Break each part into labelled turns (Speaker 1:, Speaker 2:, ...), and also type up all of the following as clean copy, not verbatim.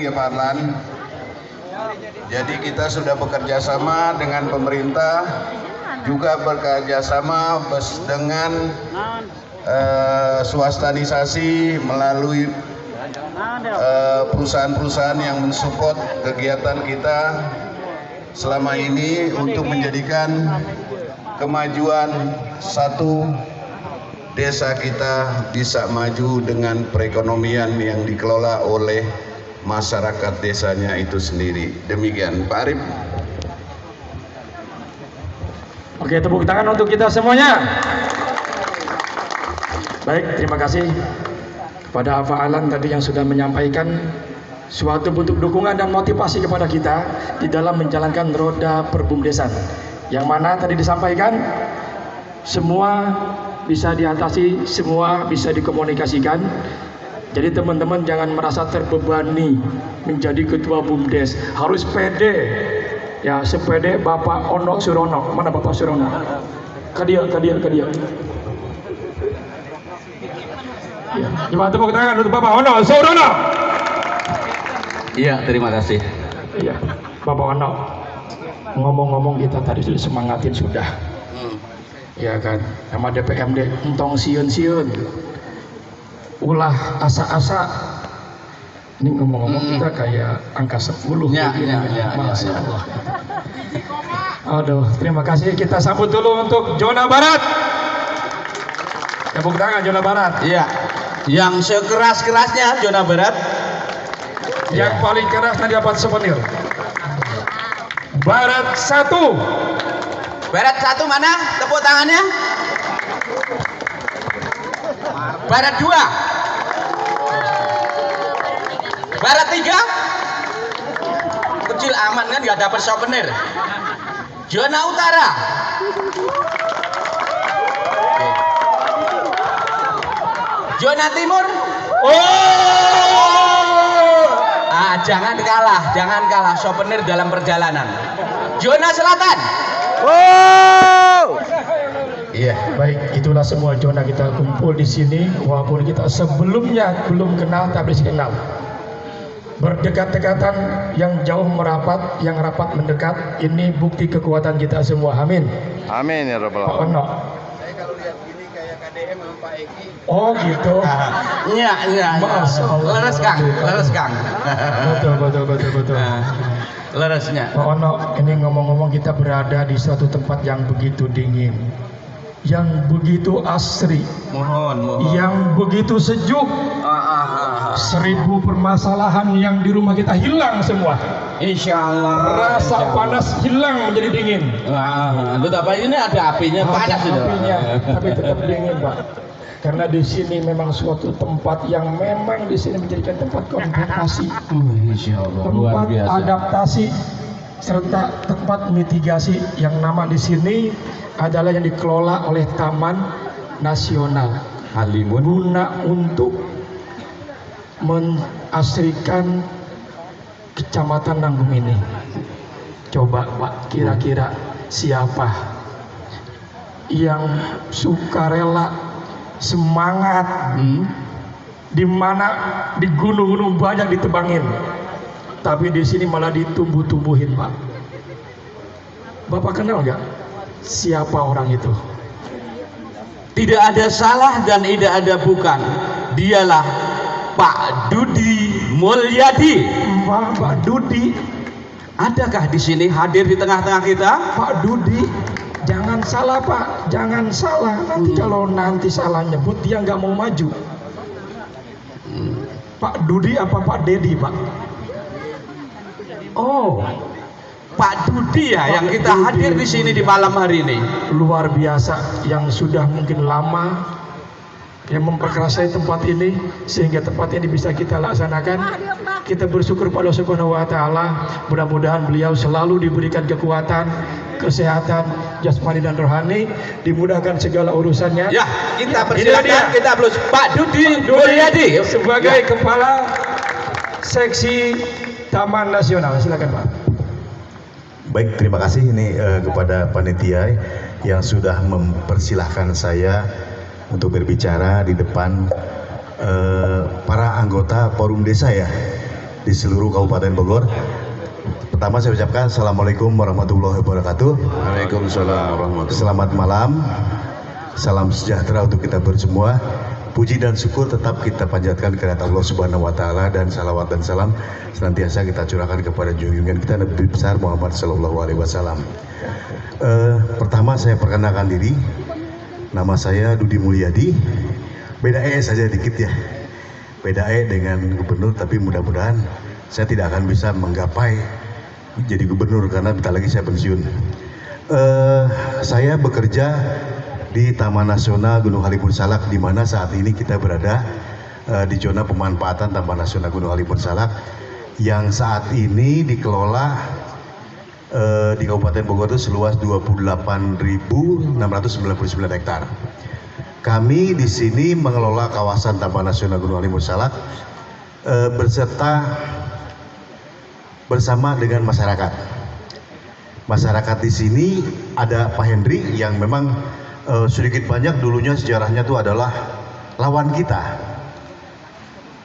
Speaker 1: Ya Pak Arlan, jadi kita sudah bekerja sama dengan pemerintah, juga bekerja sama dengan swastanisasi melalui perusahaan-perusahaan yang mensupport kegiatan kita selama ini untuk menjadikan kemajuan satu desa kita bisa maju dengan perekonomian yang dikelola oleh masyarakat desanya itu sendiri. Demikian Pak Arif.
Speaker 2: Oke, tepuk tangan untuk kita semuanya. Baik, terima kasih pada Pak Alan tadi yang sudah menyampaikan suatu bentuk dukungan dan motivasi kepada kita di dalam menjalankan roda perbumdesan, yang mana tadi disampaikan semua bisa diatasi, semua bisa dikomunikasikan. Jadi teman-teman jangan merasa terbebani menjadi ketua BUMDes, harus pede. Ya, sepede Bapak Ono Surono. Mana Bapak Surono? Kadia. Ya, coba tepuk tangan untuk Bapak Ono Surono.
Speaker 3: Iya, terima kasih.
Speaker 2: Iya, Bapak Ono. Ngomong-ngomong kita tadi sudah semangatin sudah. Ya kan, sama DPMD entong siun-siun. Ulah asa-asa. Ini ngomong-ngomong kita kayak angka 10
Speaker 3: ya.
Speaker 2: Masya Allah. Aduh, terima kasih. Kita sambut dulu untuk zona barat. Tepuk tangan zona barat.
Speaker 3: Iya. Yang sekeras-kerasnya zona barat.
Speaker 2: Yang paling keras tadi dapat souvenir. Barat 1.
Speaker 3: Barat 1 mana? Tepuk tangannya. Barat 2. Barat 3. Kecil aman kan, nggak dapat souvenir. Zona utara. Zona timur. Jangan kalah souvenir dalam perjalanan. Zona selatan.
Speaker 2: Iya, baik, itulah semua zona kita kumpul di sini. Walaupun kita sebelumnya belum kenal, tapi kenal. Berdekat-dekatan, yang jauh merapat, yang rapat mendekat. Ini bukti kekuatan kita semua. Amin.
Speaker 1: Amin ya Rabbal
Speaker 2: Pak
Speaker 1: Alamin.
Speaker 2: Ono.
Speaker 1: Saya kalau lihat gini kayak KDM sama Pak Eki.
Speaker 2: Oh gitu.
Speaker 3: Iya.
Speaker 2: Masya Allah.
Speaker 3: Leres Kang.
Speaker 2: Betul.
Speaker 3: Leresnya.
Speaker 2: Pak Ono, ini ngomong-ngomong kita berada di suatu tempat yang begitu dingin, yang begitu asri,
Speaker 3: Mohon.
Speaker 2: yang begitu sejuk. 1000 permasalahan yang di rumah kita hilang semua.
Speaker 3: Insya Allah.
Speaker 2: Rasa panas hilang menjadi dingin.
Speaker 3: Apa ini ada apinya, panas
Speaker 2: Ada
Speaker 3: sudah.
Speaker 2: apinya, tapi tetap dingin, Pak. Karena di sini memang suatu tempat yang memang di sini menjadikan tempat konservasi,
Speaker 3: Insya Allah. Luar
Speaker 2: tempat
Speaker 3: biasa.
Speaker 2: adaptasi, serta tempat mitigasi. Yang nama di sini adalah yang dikelola oleh Taman Nasional
Speaker 3: Halimun.
Speaker 2: guna untuk mengasrikan Kecamatan Nanggung ini. Coba Pak, kira-kira siapa yang sukarela, semangat, di mana di gunung-gunung banyak ditebangin, tapi di sini malah ditumbuh-tumbuhin, Pak. Bapak kenal nggak siapa orang itu?
Speaker 3: Tidak ada salah dan tidak ada bukan. Dialah Pak Dudi Mulyadi.
Speaker 2: Pak Dudi.
Speaker 3: Adakah di sini hadir di tengah-tengah kita?
Speaker 2: Pak Dudi, jangan salah Pak, jangan salah. Nanti kalau nanti salah nyebut dia nggak mau maju. Pak Dudi apa Pak Dedi Pak?
Speaker 3: Oh, Pak Dudi ya,
Speaker 2: Pak
Speaker 3: yang kita
Speaker 2: Dudi.
Speaker 3: hadir di sini di malam hari ini.
Speaker 2: Luar biasa, yang sudah mungkin lama yang memperkerasai tempat ini sehingga tempat ini bisa kita laksanakan. Kita bersyukur pada Subhanahu wa Ta'ala. Mudah-mudahan beliau selalu diberikan kekuatan, kesehatan jasmani dan rohani, dimudahkan segala urusannya.
Speaker 3: Ya, kita
Speaker 2: Inilah dia.
Speaker 3: persilakan, kita plus Pak Dudi Mulyadi
Speaker 2: Sebagai kepala seksi Taman Nasional, silakan Pak.
Speaker 4: Baik, terima kasih ini kepada panitia yang sudah mempersilahkan saya untuk berbicara di depan para anggota forum desa ya. di seluruh Kabupaten Bogor. Pertama saya ucapkan Assalamualaikum warahmatullahi wabarakatuh.
Speaker 1: Waalaikumsalam warahmatullahi.
Speaker 4: Selamat malam, salam sejahtera untuk kita bersemua. Puji dan syukur tetap kita panjatkan kepada Allah Subhanahu wa Ta'ala, dan salawat dan salam senantiasa kita curahkan kepada junjungan kita Nabi besar Muhammad Sallallahu Alaihi Wasallam. Pertama saya perkenalkan diri, nama saya Dudi Mulyadi. Beda saja dikit ya, beda dengan gubernur, tapi mudah-mudahan saya tidak akan bisa menggapai jadi gubernur karena bentar lagi saya pensiun. Saya bekerja di Taman Nasional Gunung Halimun Salak, di mana saat ini kita berada di zona pemanfaatan Taman Nasional Gunung Halimun Salak yang saat ini dikelola di Kabupaten Bogor itu seluas 28.699 hektar. Kami di sini mengelola kawasan Taman Nasional Gunung Halimun Salak bersama dengan masyarakat. Masyarakat di sini ada Pak Hendri yang memang sedikit banyak dulunya sejarahnya itu adalah lawan kita.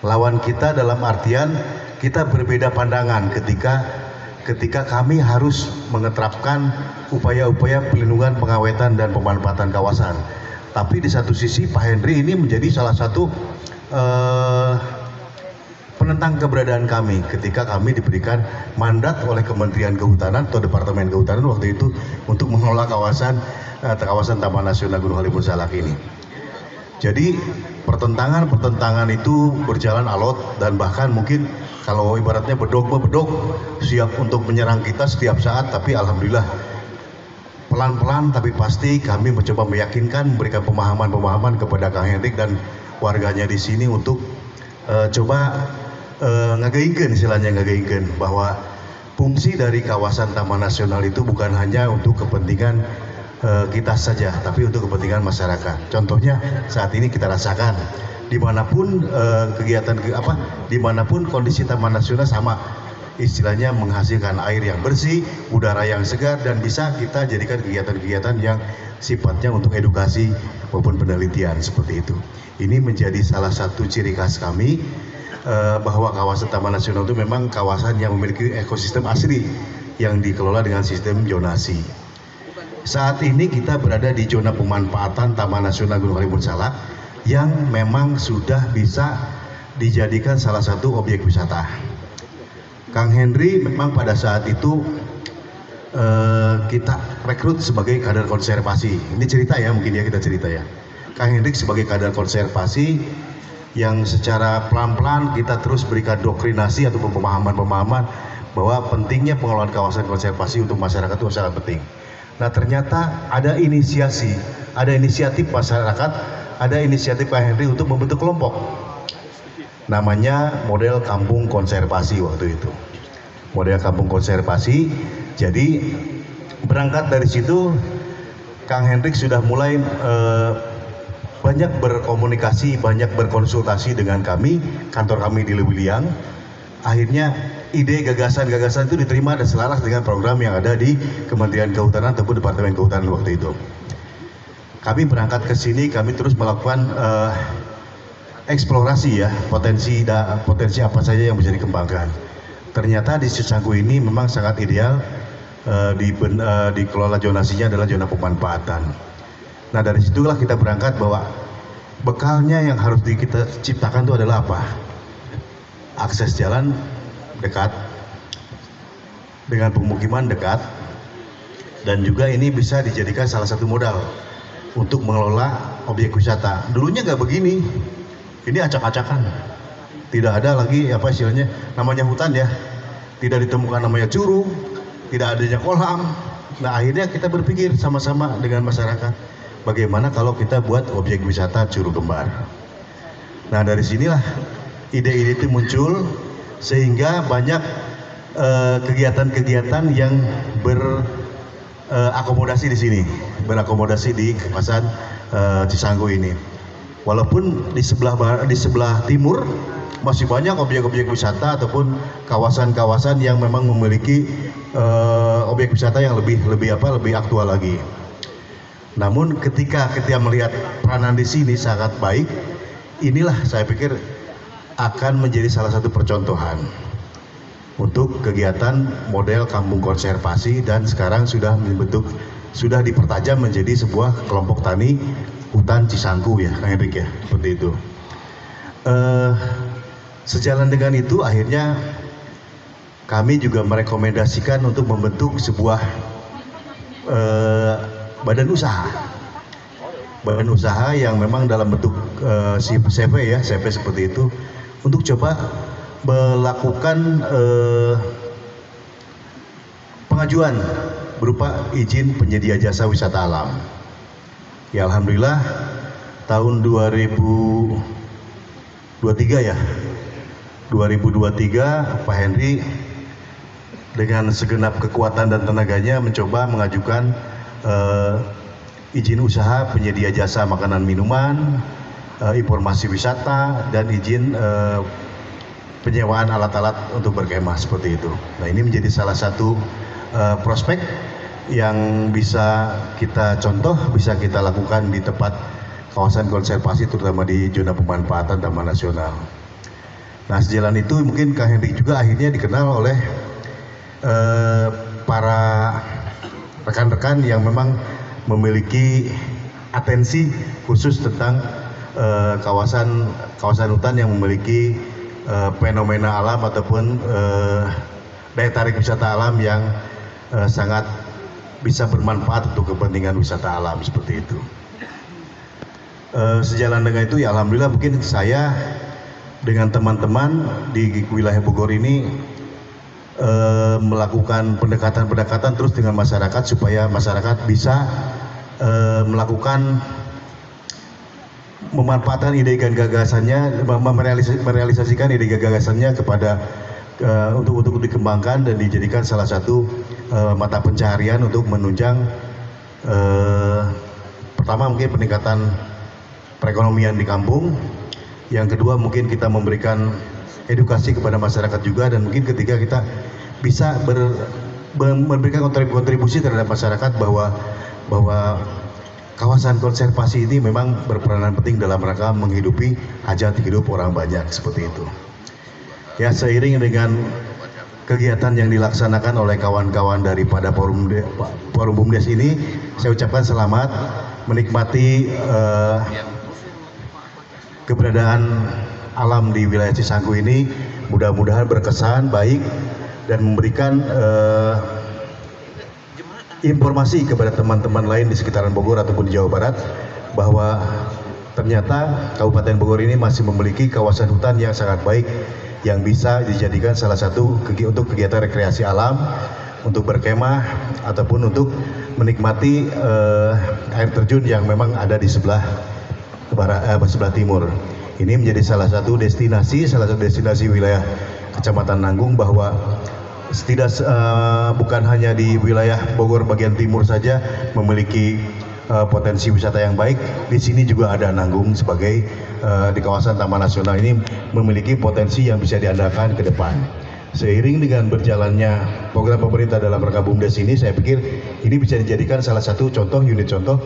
Speaker 4: Lawan kita dalam artian kita berbeda pandangan ketika kami harus mengeterapkan upaya-upaya pelindungan, pengawetan dan pemanfaatan kawasan. Tapi di satu sisi Pak Hendri ini menjadi salah satu penentang keberadaan kami ketika kami diberikan mandat oleh Kementerian Kehutanan atau Departemen Kehutanan waktu itu untuk mengelola kawasan Taman Nasional Gunung Halimun Salak ini. Jadi pertentangan itu berjalan alot, dan bahkan mungkin kalau ibaratnya bedog siap untuk menyerang kita setiap saat, tapi alhamdulillah pelan-pelan tapi pasti kami mencoba meyakinkan, memberikan pemahaman kepada Kang Hendrik dan warganya di sini untuk coba ngagainkeun bahwa fungsi dari kawasan Taman Nasional itu bukan hanya untuk kepentingan kita saja, tapi untuk kepentingan masyarakat. Contohnya saat ini kita rasakan dimanapun dimanapun kondisi Taman Nasional sama, istilahnya menghasilkan air yang bersih, udara yang segar, dan bisa kita jadikan kegiatan-kegiatan yang sifatnya untuk edukasi maupun penelitian seperti itu. Ini menjadi salah satu ciri khas kami bahwa kawasan Taman Nasional itu memang kawasan yang memiliki ekosistem asli yang dikelola dengan sistem zonasi. Saat ini kita berada di zona pemanfaatan Taman Nasional Gunung Halimun Salak yang memang sudah bisa dijadikan salah satu objek wisata. Kang Hendri memang pada saat itu kita rekrut sebagai kader konservasi. Ini cerita ya, mungkin ya kita cerita ya. Kang Hendrik sebagai kader konservasi yang secara pelan-pelan kita terus berikan doktrinasi atau pemahaman bahwa pentingnya pengelolaan kawasan konservasi untuk masyarakat itu sangat penting. Nah ternyata ada inisiatif masyarakat, ada inisiatif Pak Hendri untuk membentuk kelompok. Namanya model kampung konservasi waktu itu. Model kampung konservasi. Jadi berangkat dari situ Kang Hendrik sudah mulai banyak berkomunikasi, banyak berkonsultasi dengan kami, kantor kami di Lewiliang. Akhirnya ide gagasan-gagasan itu diterima dan selaras dengan program yang ada di Kementerian Kehutanan ataupun Departemen Kehutanan waktu itu. Kami berangkat ke sini, kami terus melakukan eksplorasi ya, potensi apa saja yang bisa dikembangkan. Ternyata di Cisangkuy ini memang sangat ideal, dikelola zonasinya adalah zona pemanfaatan. Nah dari situlah kita berangkat bahwa bekalnya yang harus kita ciptakan itu adalah apa? Akses jalan dekat, dengan pemukiman dekat, dan juga ini bisa dijadikan salah satu modal untuk mengelola objek wisata. Dulunya nggak begini. Ini acak-acakan, tidak ada lagi apa istilahnya namanya hutan ya, tidak ditemukan namanya curug, tidak adanya kolam. Nah akhirnya kita berpikir sama-sama dengan masyarakat, bagaimana kalau kita buat objek wisata Curug Kembar. Nah dari sinilah ide-ide itu muncul, sehingga banyak kegiatan-kegiatan yang berakomodasi di sini, berakomodasi di kawasan Cisangkuy ini. Walaupun di sebelah timur masih banyak objek-objek wisata ataupun kawasan-kawasan yang memang memiliki objek wisata yang lebih aktual lagi. Namun ketika melihat peranan di sini sangat baik, inilah saya pikir akan menjadi salah satu percontohan. untuk kegiatan model kampung konservasi dan sekarang sudah dipertajam menjadi sebuah kelompok tani hutan Cisangku ya, Kang Hendrik ya, seperti itu. Sejalan dengan itu akhirnya kami juga merekomendasikan untuk membentuk sebuah badan usaha yang memang dalam bentuk CV ya, CV seperti itu, untuk coba melakukan pengajuan berupa izin penyedia jasa wisata alam. Ya alhamdulillah tahun 2023 Pak Henry dengan segenap kekuatan dan tenaganya mencoba mengajukan izin usaha penyedia jasa makanan minuman, informasi wisata, dan izin penyewaan alat-alat untuk berkemah seperti itu. Nah ini menjadi salah satu prospek yang bisa kita contoh, bisa kita lakukan di tempat kawasan konservasi terutama di zona pemanfaatan Taman Nasional. Nah sejalan itu mungkin Kang Hendrik juga akhirnya dikenal oleh para rekan-rekan yang memang memiliki atensi khusus tentang kawasan hutan yang memiliki fenomena alam ataupun daya tarik wisata alam yang sangat bisa bermanfaat untuk kepentingan wisata alam seperti itu. Sejalan dengan itu ya alhamdulillah mungkin saya dengan teman-teman di wilayah Bogor ini melakukan pendekatan terus dengan masyarakat supaya masyarakat bisa melakukan memanfaatkan ide dan gagasannya, merealisasikan ide dan gagasannya kepada untuk dikembangkan dan dijadikan salah satu mata pencaharian untuk menunjang pertama mungkin peningkatan perekonomian di kampung, yang kedua mungkin kita memberikan edukasi kepada masyarakat juga, dan mungkin ketiga kita bisa memberikan kontribusi terhadap masyarakat bahwa kawasan konservasi ini memang berperanan penting dalam rangka menghidupi hajat hidup orang banyak seperti itu. Ya seiring dengan kegiatan yang dilaksanakan oleh kawan-kawan daripada Forum BUMDes ini, saya ucapkan selamat menikmati keberadaan alam di wilayah Cisangku ini. Mudah-mudahan berkesan baik dan memberikan informasi kepada teman-teman lain di sekitaran Bogor ataupun di Jawa Barat bahwa ternyata Kabupaten Bogor ini masih memiliki kawasan hutan yang sangat baik yang bisa dijadikan salah satu untuk kegiatan rekreasi alam, untuk berkemah ataupun untuk menikmati air terjun yang memang ada di sebelah timur. Ini menjadi salah satu destinasi wilayah Kecamatan Nanggung, bahwa bukan hanya di wilayah Bogor bagian timur saja memiliki potensi wisata yang baik. Di sini juga ada Nanggung sebagai di kawasan Taman Nasional ini memiliki potensi yang bisa diandalkan ke depan. Seiring dengan berjalannya program pemerintah dalam rangka BUMDes ini, saya pikir ini bisa dijadikan salah satu unit contoh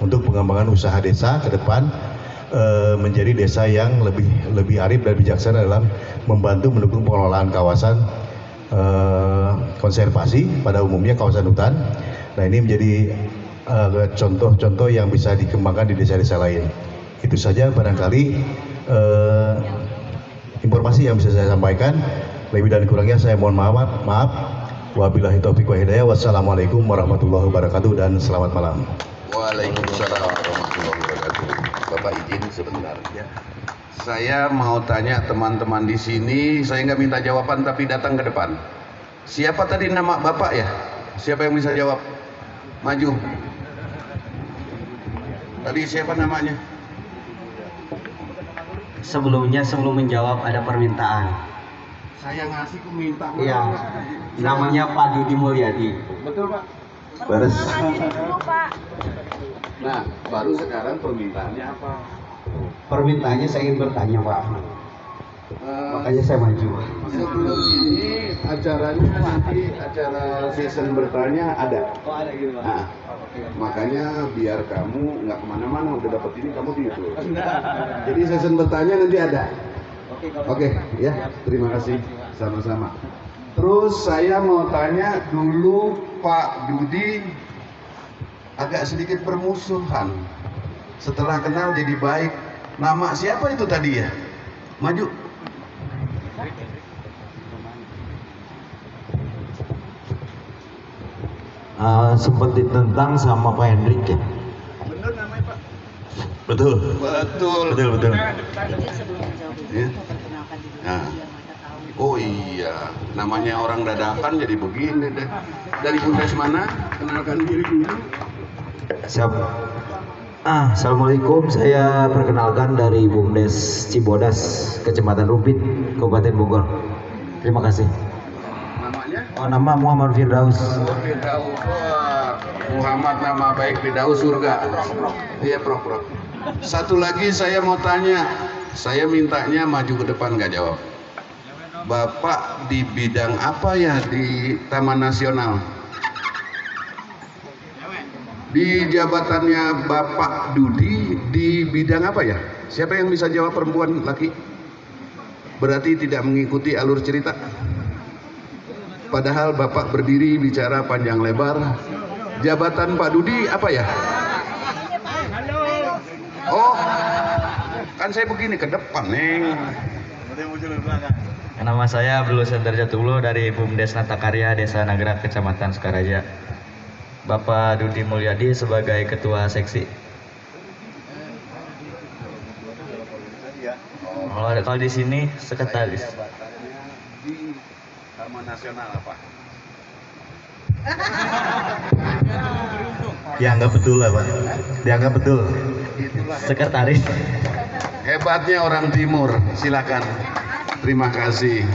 Speaker 4: untuk pengembangan usaha desa ke depan, menjadi desa yang lebih arif dan bijaksana dalam membantu mendukung pengelolaan kawasan konservasi pada umumnya kawasan hutan. Nah ini menjadi contoh-contoh yang bisa dikembangkan di desa-desa lain. Itu saja barangkali informasi yang bisa saya sampaikan. Lebih dan kurangnya saya mohon maaf. Wabillahi taufiq wa hidayah. Wassalamualaikum warahmatullahi wabarakatuh dan selamat malam.
Speaker 1: Waalaikumsalam warahmatullahi wabarakatuh. Bapak izin sebentar ya. Saya mau tanya teman-teman di sini, saya nggak minta jawaban tapi datang ke depan. Siapa tadi nama Bapak ya? Siapa yang bisa jawab? Maju. Tadi siapa namanya?
Speaker 5: Sebelum menjawab ada permintaan.
Speaker 1: Saya ngasih ke minta.
Speaker 5: Iya. Namanya Pak Dudi Mulyadi.
Speaker 1: Betul Pak.
Speaker 4: Baris.
Speaker 1: Nah, baru sekarang permintaannya apa?
Speaker 5: Permintaannya saya ingin bertanya Pak. Makanya saya maju.
Speaker 1: Sebelum ini acaranya nanti acara season bertanya ada.
Speaker 5: Oh ada gitu Pak.
Speaker 1: Nah, makanya biar kamu nggak kemana-mana, udah dapet ini kamu di YouTube. Jadi season bertanya nanti ada. Oke, ya, terima kasih, sama-sama. Terus saya mau tanya, dulu Pak Dudi agak sedikit bermusuhan. Setelah kenal jadi baik. Nama siapa itu tadi ya? Maju.
Speaker 5: Sempat ditentang sama Pak Hendrik ya.
Speaker 1: Bener namanya Pak?
Speaker 4: Betul.
Speaker 1: Betul.
Speaker 4: Betul.
Speaker 1: Ya. Nah. Oh iya, namanya orang dadakan jadi begini deh. Dari Bundes mana? Kenalkan diri dulu.
Speaker 5: Siap. Assalamualaikum, saya perkenalkan dari Bumdes Cibodas, Kecamatan Rumpin, Kabupaten Bogor. Terima kasih.
Speaker 1: Namanya?
Speaker 5: Nama Muhammad Firdaus.
Speaker 1: Firdaus. Wah, Muhammad nama baik Firdaus surga. Iya, Prof. Satu lagi saya mau tanya. Saya mintanya maju ke depan nggak jawab. Bapak di bidang apa ya di Taman Nasional? Di jabatannya Bapak Dudi di bidang apa ya? Siapa yang bisa jawab, perempuan, laki? Berarti tidak mengikuti alur cerita. Padahal Bapak berdiri bicara panjang lebar. Jabatan Pak Dudi apa ya? Oh, kan saya begini ke depan, Neng.
Speaker 6: Nama saya Abdul Sender Jatulo dari Bumdes Natakarya Desa Nagrak Kecamatan Sukaraja. Bapak Dudi Mulyadi sebagai Ketua Seksi. Kalau di sini Sekretaris.
Speaker 1: Di Taman Nasional apa?
Speaker 4: Dianggap betul lah Pak. Dianggap betul.
Speaker 6: Sekretaris.
Speaker 1: Hebatnya orang Timur, silakan. Terima kasih.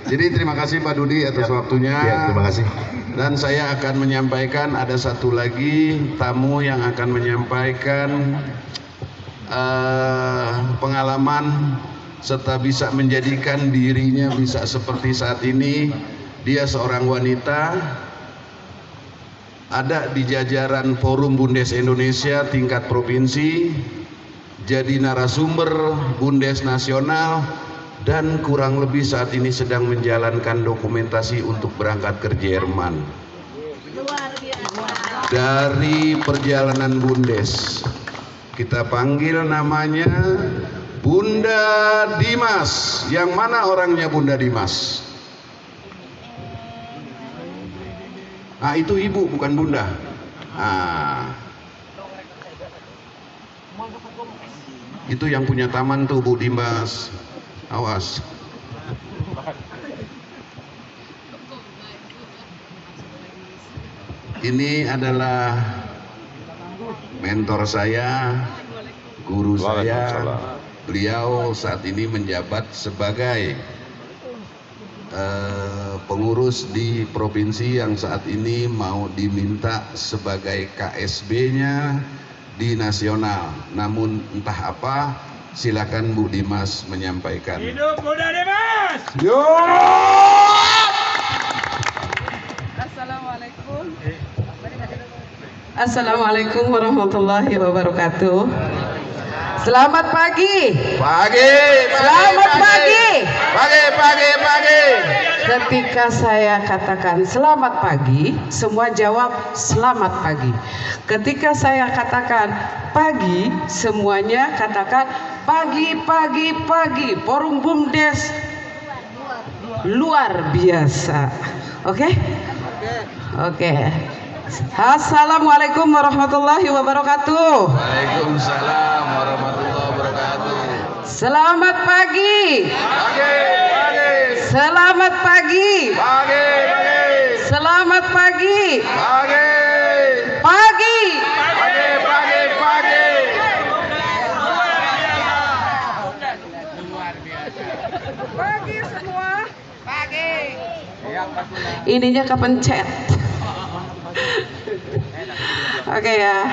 Speaker 1: Jadi terima kasih Pak Dudi atas waktunya.
Speaker 4: Ya, terima kasih.
Speaker 1: Dan saya akan menyampaikan ada satu lagi tamu yang akan menyampaikan pengalaman serta bisa menjadikan dirinya bisa seperti saat ini. Dia seorang wanita, ada di jajaran Forum Bundes Indonesia tingkat provinsi, jadi narasumber Bundes Nasional, dan kurang lebih saat ini sedang menjalankan dokumentasi untuk berangkat ke Jerman. Dari perjalanan Bundes, kita panggil namanya Bunda Dimas. Yang mana orangnya Bunda Dimas? Ah, itu ibu bukan bunda. Itu yang punya taman tuh Bu Dimas. Awas. Ini adalah mentor saya, guru saya. Beliau saat ini menjabat sebagai pengurus di provinsi yang saat ini mau diminta sebagai KSB-nya di nasional. Namun entah apa, silakan Bu Dimas menyampaikan.
Speaker 7: Hidup Bunda Dimas!
Speaker 1: Yo!
Speaker 7: Assalamualaikum. Assalamualaikum warahmatullahi wabarakatuh. Selamat pagi. Selamat pagi.
Speaker 1: Pagi.
Speaker 7: Ketika saya katakan selamat pagi, semua jawab selamat pagi. Ketika saya katakan pagi, semuanya katakan pagi. Forum Bumdes luar biasa. Oke? Assalamualaikum warahmatullahi wabarakatuh.
Speaker 1: Waalaikumsalam warahmatullahi wabarakatuh.
Speaker 7: Selamat pagi. Selamat pagi. Selamat pagi. Pagi. Pagi semua. Pagi. Ininya kepencet. Oke ya,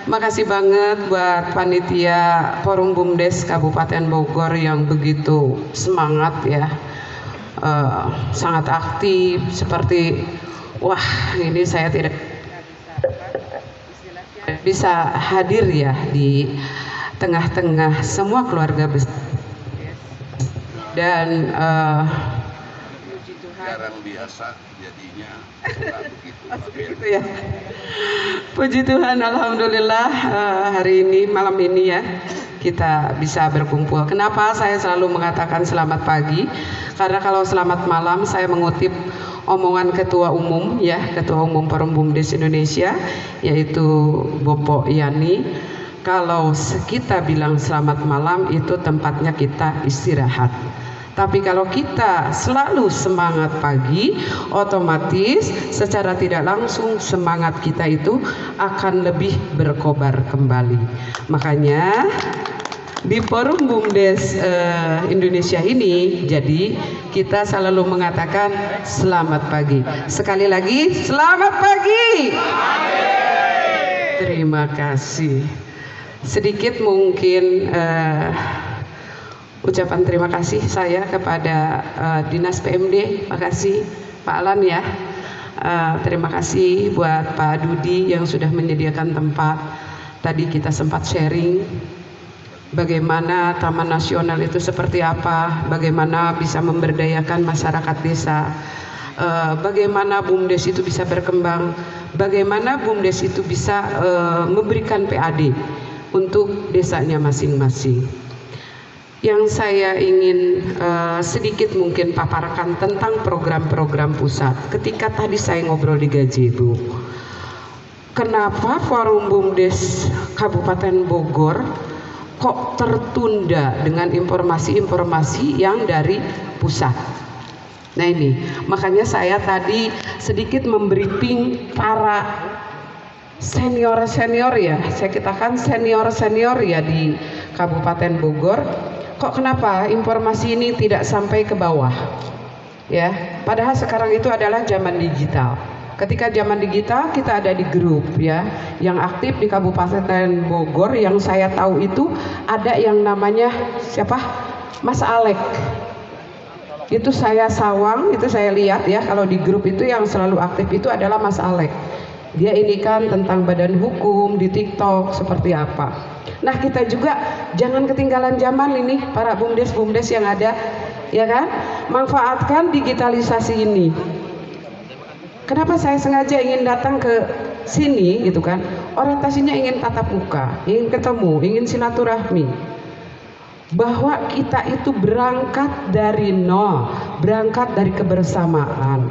Speaker 7: makasih banget buat panitia Forum Bumdes Kabupaten Bogor yang begitu semangat ya, sangat aktif. Seperti wah, ini saya tidak bisa hadir ya di tengah-tengah semua keluarga besar. Dan puji Tuhan
Speaker 1: jarang biasa jadinya suka begitu.
Speaker 7: Gitu ya. Puji Tuhan, alhamdulillah hari ini, malam ini ya kita bisa berkumpul. Kenapa saya selalu mengatakan selamat pagi? Karena kalau selamat malam saya mengutip omongan Ketua Umum ya, Ketua Umum Forum BUMDes Indonesia, yaitu Bopo Yani. Kalau kita bilang selamat malam itu tempatnya kita istirahat. Tapi kalau kita selalu semangat pagi, otomatis secara tidak langsung semangat kita itu akan lebih berkobar kembali. Makanya di Forum BUMDes Indonesia ini, jadi kita selalu mengatakan selamat pagi. Sekali lagi, selamat pagi. Terima kasih. Sedikit mungkin ucapan terima kasih saya kepada Dinas PMD. Makasih Pak Alan ya. Terima kasih buat Pak Dudi yang sudah menyediakan tempat. Tadi kita sempat sharing bagaimana Taman Nasional itu seperti apa, bagaimana bisa memberdayakan masyarakat desa, bagaimana BUMDes itu bisa berkembang, bagaimana BUMDes itu bisa memberikan PAD untuk desanya masing-masing. Yang saya ingin sedikit mungkin paparkan tentang program-program pusat. Ketika tadi saya ngobrol di Gazebo, kenapa Forum BUMDes Kabupaten Bogor kok tertunda dengan informasi-informasi yang dari pusat? Nah ini, makanya saya tadi sedikit membriefing para senior-senior ya, saya katakan senior-senior ya di Kabupaten Bogor. Kok kenapa informasi ini tidak sampai ke bawah? Ya, padahal sekarang itu adalah zaman digital. Ketika zaman digital kita ada di grup ya, yang aktif di Kabupaten Bogor yang saya tahu itu ada yang namanya siapa? Mas Alek. Itu saya sawang, itu saya lihat ya, kalau di grup itu yang selalu aktif itu adalah Mas Alek. Dia ini kan tentang badan hukum di TikTok seperti apa. Nah kita juga jangan ketinggalan zaman ini para BUMDes yang ada, ya kan? Manfaatkan digitalisasi ini. Kenapa saya sengaja ingin datang ke sini gitu kan? Orientasinya ingin tatap muka, ingin ketemu, ingin silaturahmi. Bahwa kita itu berangkat dari nol, berangkat dari kebersamaan.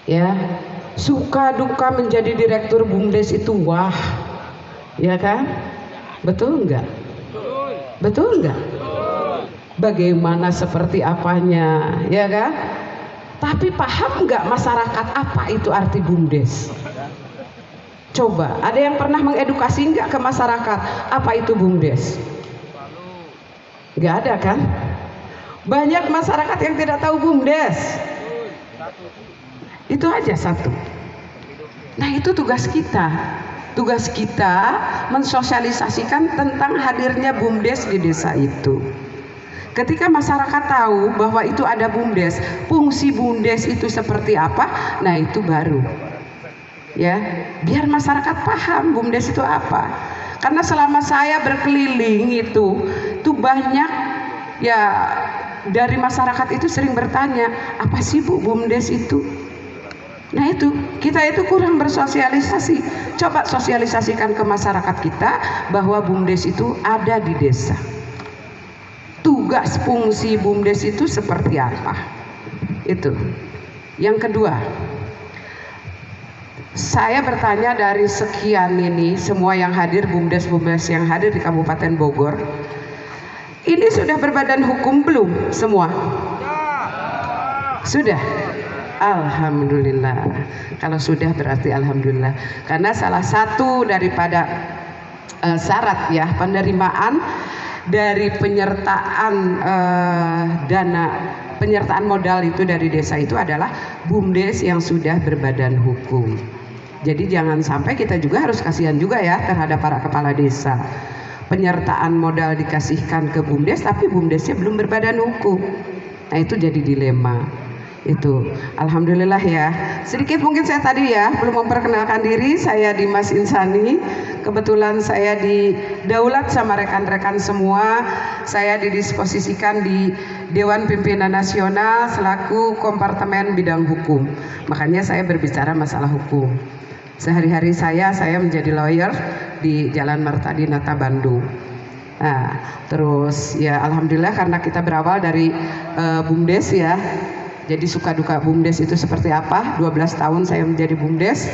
Speaker 7: Ya. Suka duka menjadi direktur BUMDes itu wah, ya kan? Betul enggak? Betul enggak? Bagaimana seperti apanya, ya kan? Tapi paham enggak masyarakat apa itu arti BUMDes? Coba, ada yang pernah mengedukasi enggak ke masyarakat apa itu BUMDes? Enggak ada kan? Banyak masyarakat yang tidak tahu BUMDes. Itu aja satu. Nah itu tugas kita. Tugas kita mensosialisasikan tentang hadirnya BUMDes di desa itu. Ketika masyarakat tahu bahwa itu ada BUMDes, fungsi BUMDes itu seperti apa, nah itu baru. Ya, biar masyarakat paham BUMDes itu apa. Karena selama saya berkeliling itu banyak ya dari masyarakat itu sering bertanya, apa sih Bu BUMDes itu? Nah itu, kita itu kurang bersosialisasi. Coba sosialisasikan ke masyarakat kita bahwa BUMDes itu ada di desa. Tugas fungsi BUMDes itu seperti apa? Itu. Yang kedua, saya bertanya dari sekian ini, semua yang hadir, BUMDes yang hadir di Kabupaten Bogor, ini sudah berbadan hukum belum semua? Sudah? Alhamdulillah. Kalau sudah berarti alhamdulillah. Karena salah satu daripada syarat ya penerimaan dari penyertaan dana penyertaan modal itu dari desa itu adalah BUMDes yang sudah berbadan hukum. Jadi jangan sampai kita juga harus kasihan juga ya terhadap para kepala desa. Penyertaan modal dikasihkan ke BUMDes tapi BUMDesnya belum berbadan hukum. Nah itu jadi dilema. Itu alhamdulillah ya. Sedikit mungkin saya tadi ya belum memperkenalkan diri, saya Dimas Insani. Kebetulan saya didaulat sama rekan-rekan semua. Saya didisposisikan di Dewan Pimpinan Nasional selaku Kompartemen Bidang Hukum. Makanya saya berbicara masalah hukum. Sehari-hari saya menjadi lawyer di Jalan Martadinata Bandung. Nah, terus ya alhamdulillah karena kita berawal dari BUMDes ya. Jadi suka duka BUMDes itu seperti apa? 12 tahun saya menjadi BUMDes.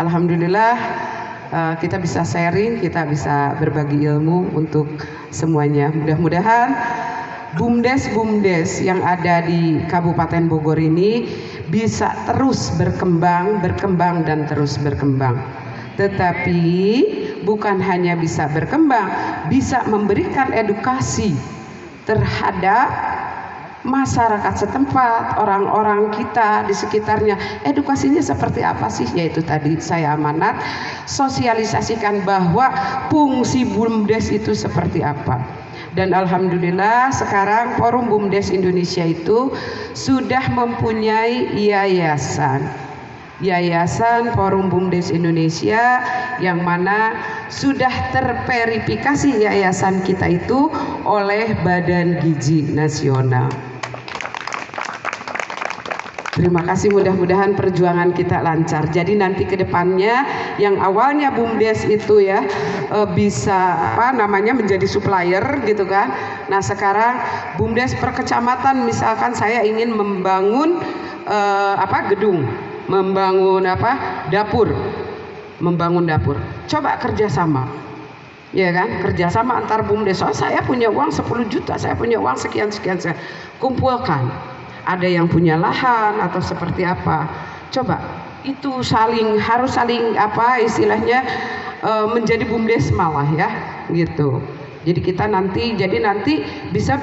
Speaker 7: Alhamdulillah kita bisa sharing, kita bisa berbagi ilmu untuk semuanya. Mudah-mudahan BUMDes yang ada di Kabupaten Bogor ini bisa terus berkembang dan terus berkembang. Tetapi bukan hanya bisa berkembang, bisa memberikan edukasi terhadap masyarakat setempat, orang-orang kita di sekitarnya. Edukasinya seperti apa sih? Yaitu tadi saya amanat sosialisasikan bahwa fungsi BUMDes itu seperti apa. Dan alhamdulillah sekarang Forum BUMDes Indonesia itu sudah mempunyai Yayasan Forum BUMDes Indonesia, yang mana sudah terverifikasi yayasan kita itu oleh Badan Gizi Nasional. Terima kasih, mudah-mudahan perjuangan kita lancar. Jadi nanti ke depannya yang awalnya BUMDes itu ya bisa menjadi supplier gitu kan. Nah, sekarang BUMDes per kecamatan, misalkan saya ingin membangun gedung, membangun dapur. Coba kerjasama. Ya kan, kerjasama antar BUMDes. So, saya punya uang 10 juta, saya punya uang sekian, saya kumpulkan. Ada yang punya lahan atau seperti apa. Coba itu harus saling menjadi BUMDes malah ya gitu. Jadi kita nanti bisa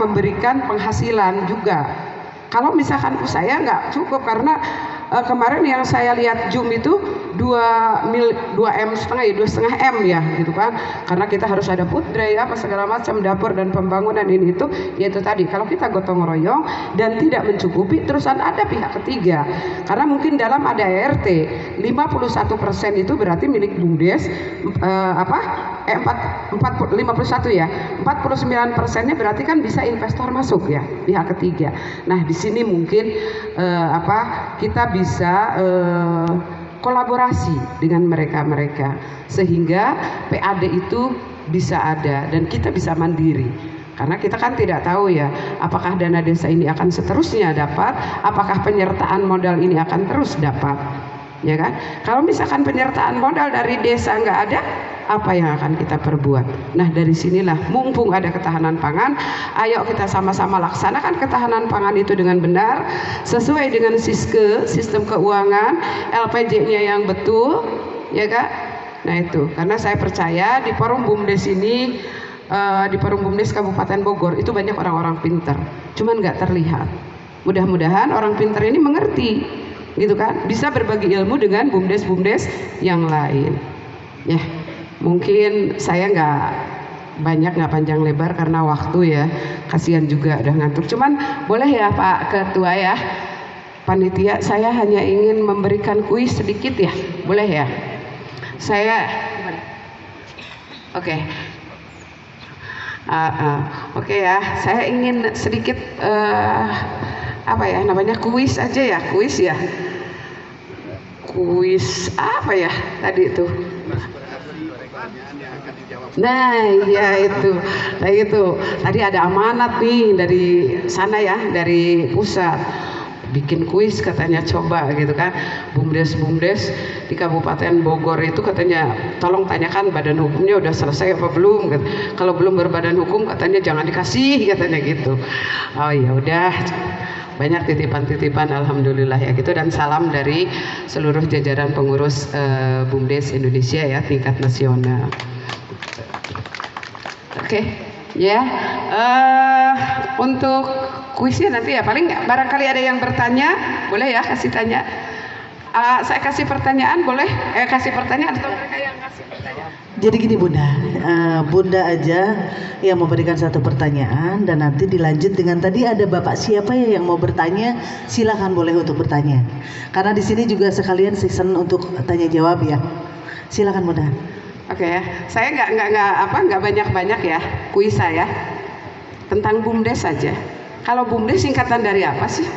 Speaker 7: memberikan penghasilan juga. Kalau misalkan saya nggak cukup, karena kemarin yang saya lihat Zoom itu 2,5 M ya gitu kan, karena kita harus ada food tray segala macam, dapur dan pembangunan ini itu, yaitu tadi kalau kita gotong royong dan tidak mencukupi, terusan ada pihak ketiga, karena mungkin dalam ada ART 51% itu berarti milik BUMDes, 51 ya, 49%-nya berarti kan bisa investor masuk ya, pihak ketiga. Nah di sini mungkin kita bisa kolaborasi dengan mereka sehingga PAD itu bisa ada dan kita bisa mandiri, karena kita kan tidak tahu ya apakah dana desa ini akan seterusnya dapat, apakah penyertaan modal ini akan terus dapat, ya kan? Kalau misalkan penyertaan modal dari desa nggak ada, apa yang akan kita perbuat? Nah dari sinilah mumpung ada ketahanan pangan, ayo kita sama-sama laksanakan ketahanan pangan itu dengan benar, sesuai dengan sistem keuangan, LPJ-nya yang betul, ya Kak. Nah itu, karena saya percaya di Forum BUMDes ini, di Forum BUMDes Kabupaten Bogor itu banyak orang-orang pintar, cuman nggak terlihat. Mudah-mudahan orang pintar ini mengerti, gitu kan, bisa berbagi ilmu dengan BUMDes yang lain. Ya. Mungkin saya nggak panjang lebar karena waktu ya, kasihan juga udah ngantuk. Cuman boleh ya Pak Ketua ya, panitia, saya hanya ingin memberikan kuis sedikit ya, boleh ya? Saya, oke. Oke ya, saya ingin sedikit kuis aja ya, kuis ya. Kuis apa ya tadi itu? Nah itu tadi ada amanat nih dari sana ya, dari pusat, bikin kuis katanya, coba gitu kan, BUMDes di Kabupaten Bogor itu katanya tolong tanyakan badan hukumnya udah selesai apa belum, kalau belum berbadan hukum katanya jangan dikasih, katanya gitu. Oh ya udah, banyak titipan-titipan, alhamdulillah ya gitu, dan salam dari seluruh jajaran pengurus BUMDes Indonesia ya tingkat nasional. Oke, ya. Untuk kuisnya nanti ya, paling barangkali ada yang bertanya, boleh ya kasih tanya. Saya kasih pertanyaan, boleh? Kasih pertanyaan atau mereka yang kasih pertanyaan?
Speaker 8: Jadi gini Bunda, Bunda aja yang memberikan satu pertanyaan dan nanti dilanjut dengan tadi ada Bapak siapa ya yang mau bertanya, silakan boleh untuk bertanya. Karena di sini juga sekalian season untuk tanya jawab ya. Silakan Bunda.
Speaker 7: Oke ya, saya nggak banyak ya kuis saya. tentang BUMDes saja. Kalau BUMDes singkatan dari apa sih?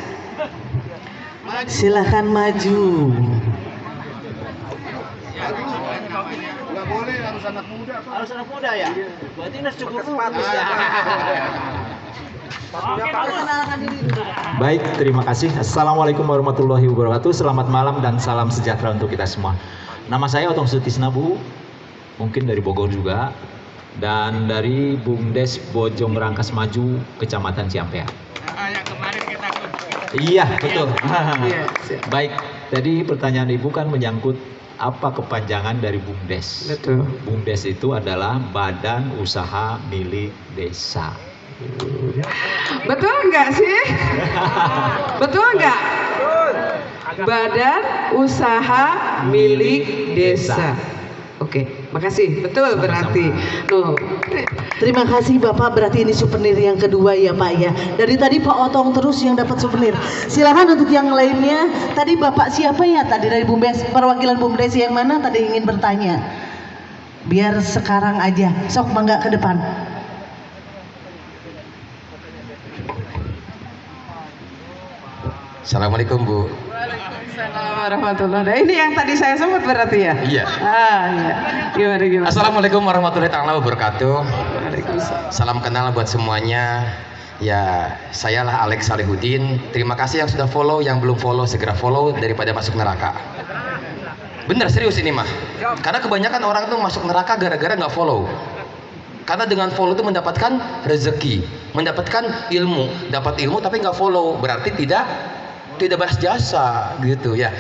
Speaker 8: Silahkan maju.
Speaker 1: Nggak boleh, harus anak muda.
Speaker 3: Harus anak muda ya? Berarti ini cukup
Speaker 9: Baik, terima kasih. Assalamualaikum warahmatullahi wabarakatuh. Selamat malam dan salam sejahtera untuk kita semua. Nama saya Otong Sutisnabu, mungkin dari Bogor juga, dan dari BUMDes Bojong Rangkas Maju, Kecamatan Ciampea.
Speaker 3: Yang kemarin kita
Speaker 9: Iya, betul. Baik, tadi pertanyaan Ibu kan menyangkut apa kepanjangan dari BUMDes.
Speaker 7: Betul.
Speaker 9: BUMDes itu adalah Badan Usaha Milik Desa.
Speaker 7: Betul nggak sih? Betul nggak? Badan Usaha Milik Desa. Oke, makasih. Betul berarti. Tuh.
Speaker 8: Terima kasih Bapak, berarti ini souvenir yang kedua ya Pak ya. Dari tadi Pak Otong terus yang dapat souvenir. Silakan untuk yang lainnya. Tadi Bapak siapa ya? Tadi dari BUMDes, perwakilan BUMDes yang mana tadi ingin bertanya? Biar sekarang aja. Sok mangga ke depan.
Speaker 10: Assalamualaikum Bu.
Speaker 7: Waalaikumsalam warahmatullahi wabarakatuh. Ini yang tadi saya sebut berarti ya?
Speaker 10: Iya.
Speaker 7: Iya. Gimana?
Speaker 10: Assalamualaikum warahmatullahi wabarakatuh.
Speaker 7: Waalaikumsalam.
Speaker 10: Salam kenal buat semuanya. Ya, sayalah Alex Salihudin. Terima kasih yang sudah follow, yang belum follow segera follow daripada masuk neraka. Bener serius ini mah. Karena kebanyakan orang tuh masuk neraka gara-gara nggak follow. Karena dengan follow itu mendapatkan rezeki, mendapatkan ilmu, dapat ilmu tapi nggak follow berarti tidak balas jasa gitu ya.